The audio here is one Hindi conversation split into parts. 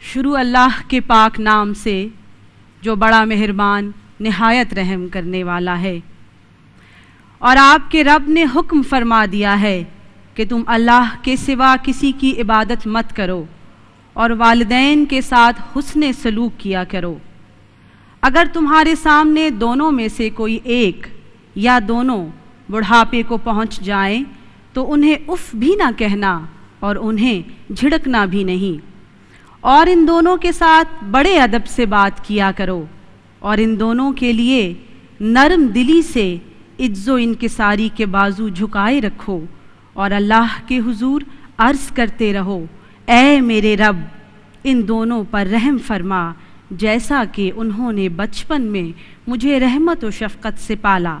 शुरू अल्लाह के पाक नाम से जो बड़ा मेहरबान निहायत रहम करने वाला है। और आपके रब ने हुक्म फरमा दिया है कि तुम अल्लाह के सिवा किसी की इबादत मत करो और वालिदैन के साथ हुस्ने सलूक किया करो। अगर तुम्हारे सामने दोनों में से कोई एक या दोनों बुढ़ापे को पहुंच जाएं तो उन्हें उफ भी ना कहना और उन्हें झिड़कना भी नहीं। और इन दोनों के साथ बड़े अदब से बात किया करो और इन दोनों के लिए नरम दिली से इज्जो इनकिसारी के बाजू झुकाए रखो और अल्लाह के हुजूर अर्ज़ करते रहो, ऐ मेरे रब इन दोनों पर रहम फरमा जैसा कि उन्होंने बचपन में मुझे रहमत व शफ़क़त से पाला।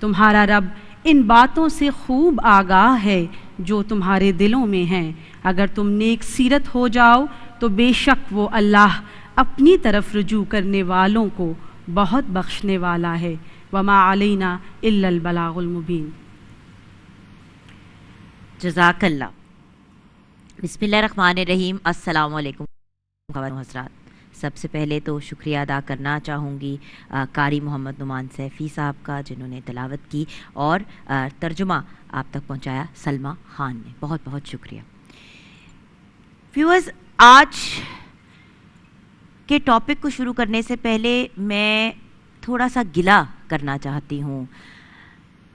तुम्हारा रब इन बातों से खूब आगाह है जो तुम्हारे दिलों में हैं। अगर तुम नेक सीरत हो जाओ तो बेशक वो अल्लाह अपनी तरफ रुजू करने वालों को बहुत बख्शने वाला है। वमा अलैना इल्लल बलागुल मुबीन। जज़ाकल्लाह। बिस्मिल्लाहिर्रहमानिर्रहीम। अस्सलामु अलैकुम हज़रात। सबसे पहले तो शुक्रिया अदा करना चाहूँगी कारी मोहम्मद नुमान सैफ़ी साहब का, जिन्होंने तिलावत की और तर्जुमा आप तक पहुँचाया सलमा ख़ान ने। बहुत बहुत शुक्रिया। व्यूअर्स, आज के टॉपिक को शुरू करने से पहले मैं थोड़ा सा गिला करना चाहती हूँ।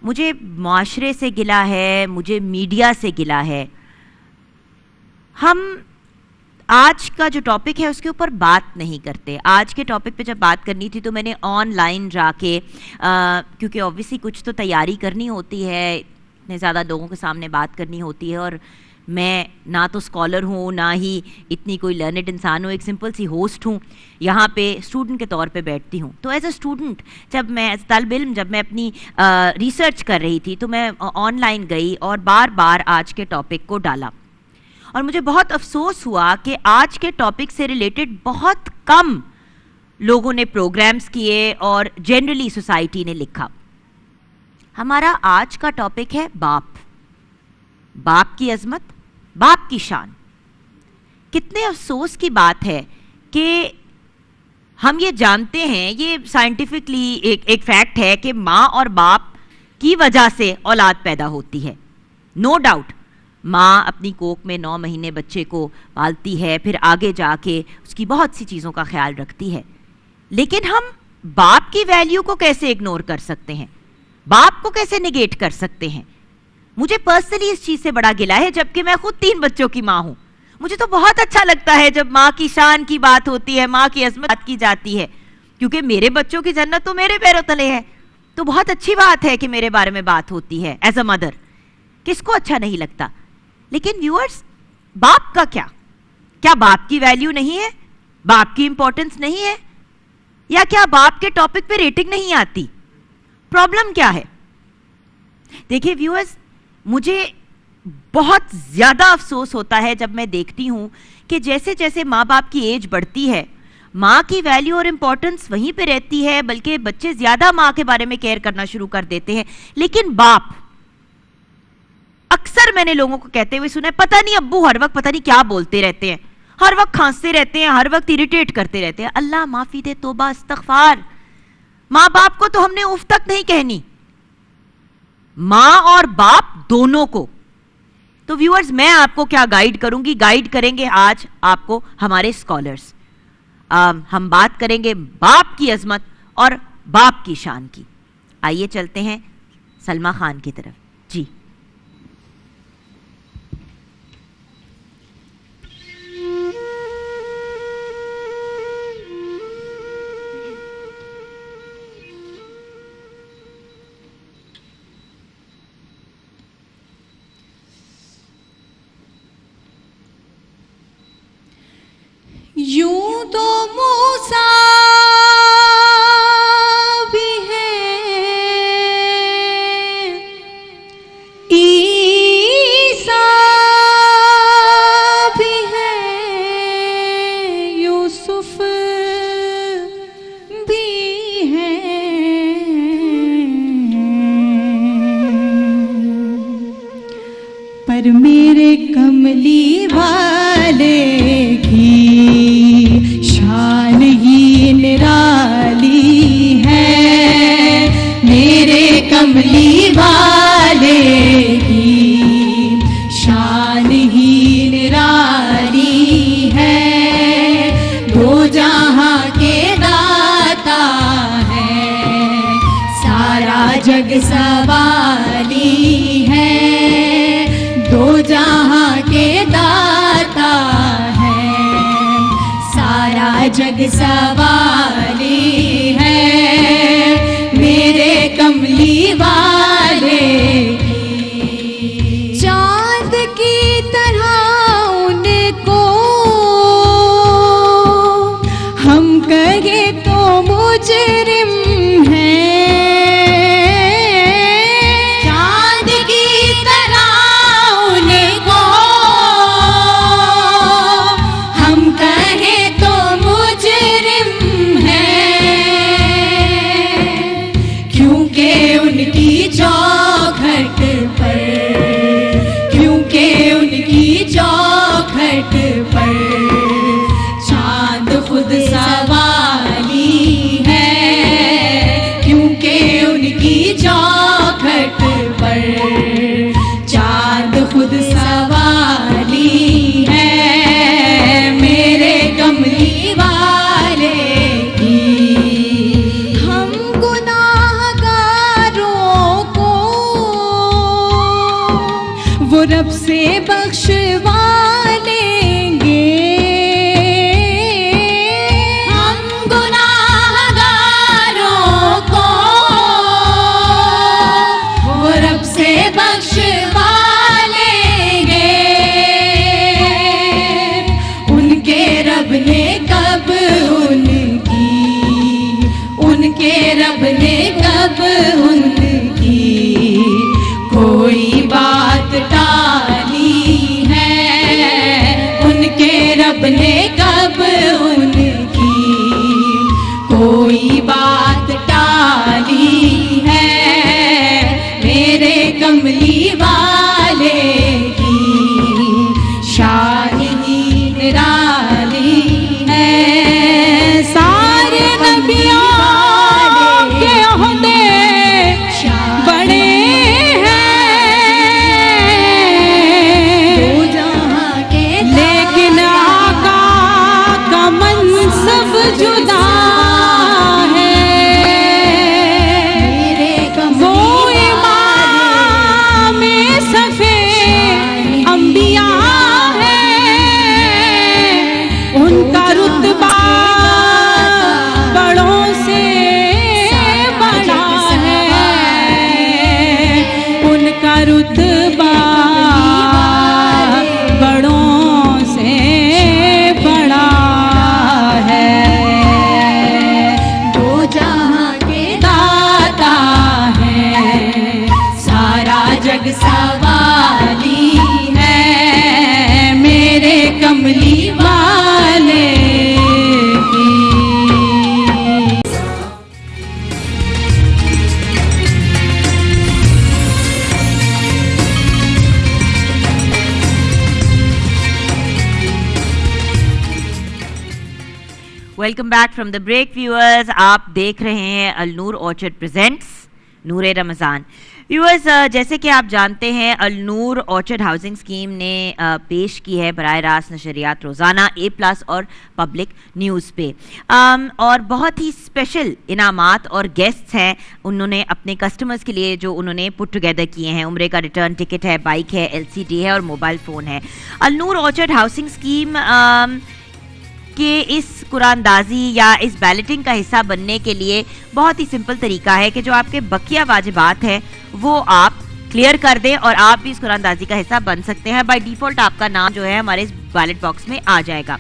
मुझे माशरे से गिला है, मुझे मीडिया से गिला है। हम आज का जो टॉपिक है उसके ऊपर बात नहीं करते। आज के टॉपिक पे जब बात करनी थी तो मैंने ऑनलाइन जाके क्योंकि ऑब्वियसली कुछ तो तैयारी करनी होती है, इतने ज़्यादा लोगों के सामने बात करनी होती है, और मैं ना तो स्कॉलर हूँ ना ही इतनी कोई लर्नेड इंसान हूँ, एक सिंपल सी होस्ट हूँ, यहाँ पे स्टूडेंट के तौर पे बैठती हूँ। तो एज अ स्टूडेंट जब मैं एज तालिब इल्म जब मैं अपनी रिसर्च कर रही थी तो मैं ऑनलाइन गई और बार बार आज के टॉपिक को डाला, और मुझे बहुत अफसोस हुआ कि आज के टॉपिक से रिलेटेड बहुत कम लोगों ने प्रोग्राम्स किए और जनरली सोसाइटी ने लिखा। हमारा आज का टॉपिक है बाप, बाप की अजमत, बाप की शान। कितने अफसोस की बात है कि हम ये जानते हैं, ये साइंटिफिकली एक फैक्ट है कि माँ और बाप की वजह से औलाद पैदा होती है। नो डाउट माँ अपनी कोख में 9 महीने बच्चे को पालती है, फिर आगे जाके उसकी बहुत सी चीज़ों का ख्याल रखती है, लेकिन हम बाप की वैल्यू को कैसे इग्नोर कर सकते हैं, बाप को कैसे निगेट कर सकते हैं। मुझे पर्सनली इस चीज़ से बड़ा गिला है, जबकि मैं खुद 3 बच्चों की माँ हूँ। मुझे तो बहुत अच्छा लगता है जब माँ की शान की बात होती है, माँ की अजमत बात की जाती है, क्योंकि मेरे बच्चों की जन्नत तो मेरे पैरों तले है। तो बहुत अच्छी बात है कि मेरे बारे में बात होती है एज अ मदर। किसको अच्छा नहीं लगता। लेकिन व्यूअर्स, बाप का क्या बाप की वैल्यू नहीं है, बाप की इंपॉर्टेंस नहीं है, या क्या बाप के टॉपिक पे रेटिंग नहीं आती? प्रॉब्लम क्या है? देखिए व्यूअर्स, मुझे बहुत ज्यादा अफसोस होता है जब मैं देखती हूं कि जैसे जैसे माँ बाप की एज बढ़ती है, माँ की वैल्यू और इंपॉर्टेंस वहीं पे रहती है, बल्कि बच्चे ज्यादा माँ के बारे में केयर करना शुरू कर देते हैं। लेकिन बाप, अक्सर मैंने लोगों को कहते हुए सुना है, पता नहीं अब्बू हर वक्त पता नहीं क्या बोलते रहते हैं, हर वक्त खांसते रहते हैं, हर वक्त इरिटेट करते रहते हैं। अल्लाह माफी दे, तौबा इस्तगफार। माँ बाप को तो हमने उफ तक नहीं कहनी, माँ और बाप दोनों को। तो व्यूअर्स, मैं आपको क्या गाइड करूंगी, गाइड करेंगे आज आपको हमारे स्कॉलर्स। हम बात करेंगे बाप की अजमत और बाप की शान की। आइए चलते हैं सलमा खान की तरफ। जी यूं तो मूसा भी है, ईसा भी है, यूसुफ भी है, पर मेरे कमली वाले की शान ही निराली है, मेरे कमली वाले की शान ही निराली है। दो जहां के दाता है, सारा जग सवाली है। दो जहां के दाता है, सारा जग सवाली है, मेरे कमली वाले की। चांद की तरह उनको हम कहे तो मुजरिम है, उनकी चौखट पर, क्योंकि उनकी चौखट पर चांद खुद सवाली है, क्योंकि उनकी चौखट पर चांद खुद सवाली है, मेरे कमली वाले की। हम गुनाहगारों को वो रब से बख्शवा लेंगे, हम गुनाहगारों को वो रब से बख्शवा लेंगे। उनके रब ने कब उनके रब ने कब उनकी कोई बात टाली है, उनके रब ने कब उनकी कोई बात टाली है, मेरे कमली वाले की शाहिदी निराली है। सारे नबियों के ओहदे बड़े हैं, लेकिन आका का मनसब जुदा है। वो इमाम सफे अंबिया है, उनका रुतबा बड़ों से बड़ा है, उनका रुतबा बड़ों से बड़ा है। दो जहां के दाता है, सारा जग सवाली है, मेरे कमली वाले की। Welcome back from the break viewers. आप देख रहे हैं Alnoor Orchard presents Noor-e Ramzan. Viewers, जैसे कि आप जानते हैं अलनूर ऑर्चर्ड हाउसिंग स्कीम ने पेश की है बराह रास्त नशरियात रोज़ाना A+ और पब्लिक न्यूज़ पे, और बहुत ही स्पेशल इनामात और गेस्ट्स हैं उन्होंने अपने कस्टमर्स के लिए जो उन्होंने पुट टुगेदर किए हैं। उम्रे का रिटर्न टिकट है, बाइक है, LCD है और मोबाइल फ़ोन है। अलनूर ऑर्चर्ड हाउसिंग स्कीम कि इस कुरानदाजी या इस बैलेटिंग का हिस्सा बनने के लिए बहुत ही सिंपल तरीका है कि जो आपके बकिया वाजिबात हैं वो आप क्लियर कर दें और आप भी इस कुरानदाजी का हिस्सा बन सकते हैं। बाय डिफ़ॉल्ट आपका नाम जो है हमारे इस बैलेट बॉक्स में आ जाएगा।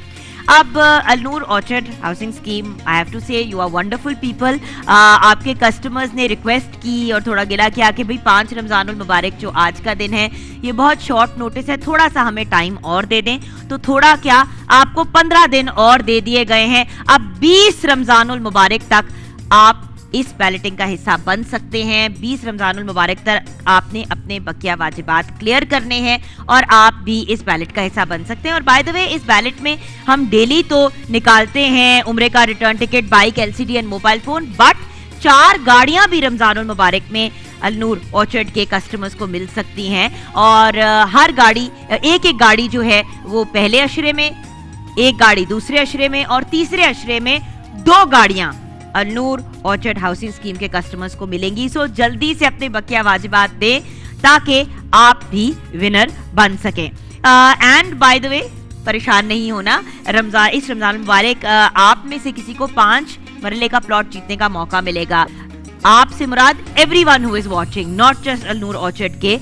अब Alnoor Orchard housing scheme, I have to say you are wonderful people. आपके कस्टमर्स ने रिक्वेस्ट की और थोड़ा गिला किया कि भाई 5 रमज़ानुल मुबारक जो आज का दिन है ये बहुत शॉर्ट नोटिस है, थोड़ा सा हमें टाइम और दे दें। तो थोड़ा क्या, आपको 15 दिन और दे दिए गए हैं। अब 20 रमज़ानुल मुबारक तक आप इस बैलेटिंग का हिस्सा बन सकते हैं। 20 रमज़ानुल मुबारक तक आपने अपने बकिया वाजिबात क्लियर करने हैं और आप भी इस बैलेट का हिस्सा बन सकते हैं। और बाय द वे, इस बैलेट में हम डेली तो निकालते हैं उम्रे का return ticket, bike, LCD and mobile phone, but 4 गाड़ियां भी रमज़ानुल मुबारक में अलनूर ऑर्चर्ड के कस्टमर्स को मिल सकती हैं। और हर गाड़ी, एक गाड़ी जो है वो पहले अशरे में, एक गाड़ी दूसरे अशरे में और तीसरे अशरे में 2 गाड़ियां अलनूर ऑर्चर्ड हाउसिंग स्कीम के कस्टमर्स को मिलेंगी। सो जल्दी से अपने बकिया वाजिबात दें ताकि आप भी विनर बन सकें। एंड बाय द वे, परेशान नहीं होना, इस रमजान मुबारक आप में से किसी को 5 मरले का प्लॉट जीतने का मौका मिलेगा। आपसे मुराद everyone who is watching, not just Alnoor orchard के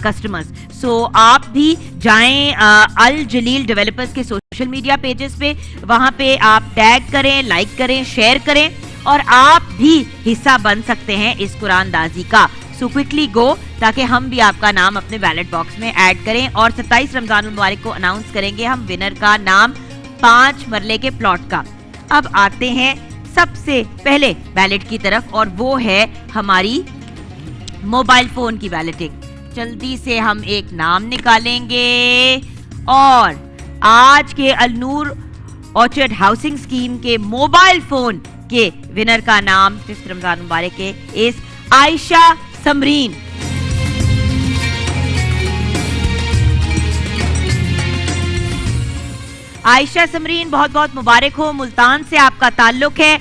कस्टमर्स। सो आप भी जाएं अल जलील डेवलपर्स के सोशल मीडिया पेजेस पे, वहां पे आप टैग करें, लाइक करें, शेयर करें और आप भी हिस्सा बन सकते हैं इस कुरानदाजी का। सो क्विकली गो, ताकि हम भी आपका नाम अपने बैलेट बॉक्स में ऐड करें और 27 रमजानुल मुबारक को अनाउंस करेंगे हम विनर का नाम 5 मरले के प्लॉट का। अब आते हैं सबसे पहले बैलेट की तरफ और वो है हमारी मोबाइल फोन की बैलेटिंग। जल्दी से हम एक नाम निकालेंगे और आज के अलनूर ऑर्चर्ड हाउसिंग स्कीम के मोबाइल फोन के विनर का नाम जिस रमजान मुबारक के इस आयशा समरीन। आयशा समरीन बहुत बहुत मुबारक हो। मुल्तान से आपका ताल्लुक है।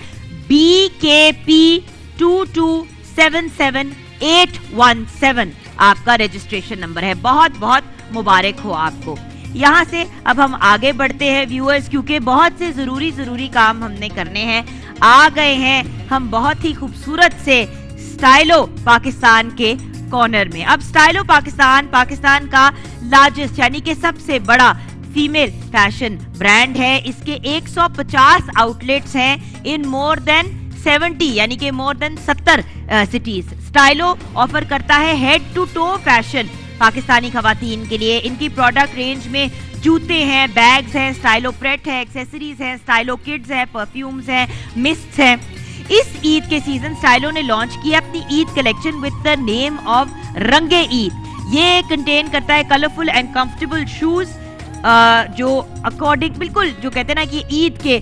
BKP 2277817 आपका रजिस्ट्रेशन नंबर है। बहुत बहुत मुबारक हो आपको। यहाँ से अब हम आगे बढ़ते हैं व्यूअर्स, क्योंकि बहुत से जरूरी काम हमने करने हैं। आ गए हैं हम बहुत ही खूबसूरत से स्टाइलो पाकिस्तान के कॉर्नर में। अब स्टाइलो पाकिस्तान का लार्जेस्ट यानी कि सबसे बड़ा फीमेल फैशन ब्रांड है। इसके 150 आउटलेट्स हैं इन मोर देन 70 यानी कि more than 70 cities. Stylo offer करता है head to toe fashion Pakistani खवातीन के लिए। इनकी प्रोडक्ट रेंज में जूते हैं, बैग्स हैं, स्टाइलो प्रेट है, एक्सेसरीज हैं, स्टाइलो किड्स है, परफ्यूम्स हैं, मिस्ट्स हैं। इस ईद के सीजन स्टाइलो ने लॉन्च किया अपनी Eid collection with the name of Rang-e Eid. ये कंटेन करता है कलरफुल एंड कंफर्टेबल शूज जो अकॉर्डिंग बिल्कुल जो कहते हैं ना कि ईद के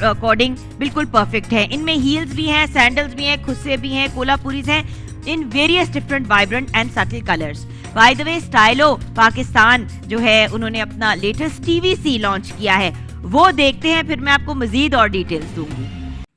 अकॉर्डिंग बिल्कुल परफेक्ट है। इनमें हील्स भी हैं, सैंडल्स भी हैं, खुस्से भी हैं, कोलापुरीज हैं in various different vibrant and subtle colours. By the way Stylo Pakistan जो है उन्होंने अपना लेटेस्ट TVC लॉन्च किया है, वो देखते हैं, फिर मैं आपको मजीद और डिटेल्स दूंगी।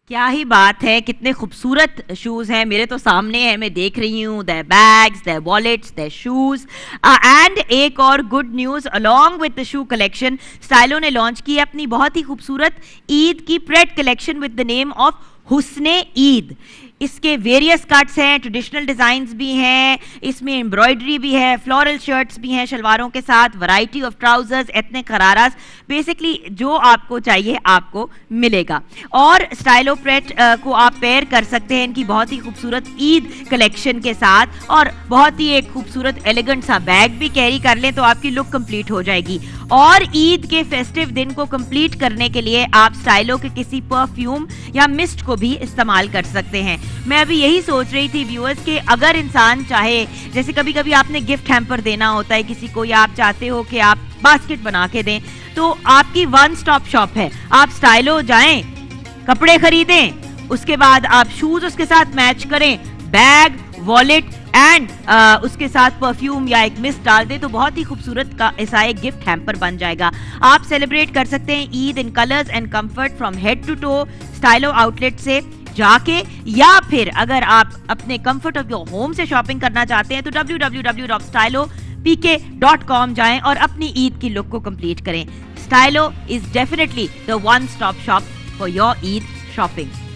क्या ही बात है, कितने खूबसूरत शूज हैं, मेरे तो सामने है, मैं देख रही हूँ। Their bags, their wallets, their shoes and एक और good news along with the shoe collection, Stylo ने लॉन्च की अपनी बहुत ही खूबसूरत ईद की pret collection with the name of Husn-e Eid. इसके वेरियस कट्स हैं, ट्रेडिशनल डिजाइन्स भी हैं, इसमें एम्ब्रॉयडरी भी है, फ्लोरल शर्ट्स भी हैं शलवारों के साथ, वैरायटी ऑफ ट्राउजर्स, एथनिक खरारास, बेसिकली जो आपको चाहिए आपको मिलेगा। और स्टाइलो प्रेट को आप पेयर कर सकते हैं इनकी बहुत ही खूबसूरत ईद कलेक्शन के साथ, और बहुत ही एक खूबसूरत एलिगेंट सा बैग भी कैरी कर लें तो आपकी लुक कंप्लीट हो जाएगी। और ईद के फेस्टिव दिन को कंप्लीट करने के लिए आप स्टाइलो के किसी परफ्यूम या मिस्ट को भी इस्तेमाल कर सकते हैं। मैं अभी यही सोच रही थी व्यूअर्स कि अगर इंसान चाहे, जैसे कभी कभी आपने गिफ्ट हैम्पर देना होता है किसी को, या आप चाहते हो कि आप बास्केट बना के दें, तो आपकी वन स्टॉप शॉप है। आप स्टाइलो जाएं, कपड़े खरीदें, उसके बाद आप शूज उसके साथ मैच करें, बैग, वॉलेट एंड उसके साथ परफ्यूम या एक मिस्ट डाल दे तो बहुत ही खूबसूरत का ऐसा एक गिफ्ट हैम्पर बन जाएगा। आप सेलिब्रेट कर सकते हैं Eid in colours and comfort from head to toe Stylo outlet से जाके, या फिर अगर आप अपने कंफर्ट ऑफ योर होम से शॉपिंग करना चाहते हैं तो www.stylopk.com जाएं और अपनी ईद की लुक को कंप्लीट करें। Stylo is definitely the one stop shop for your Eid shopping.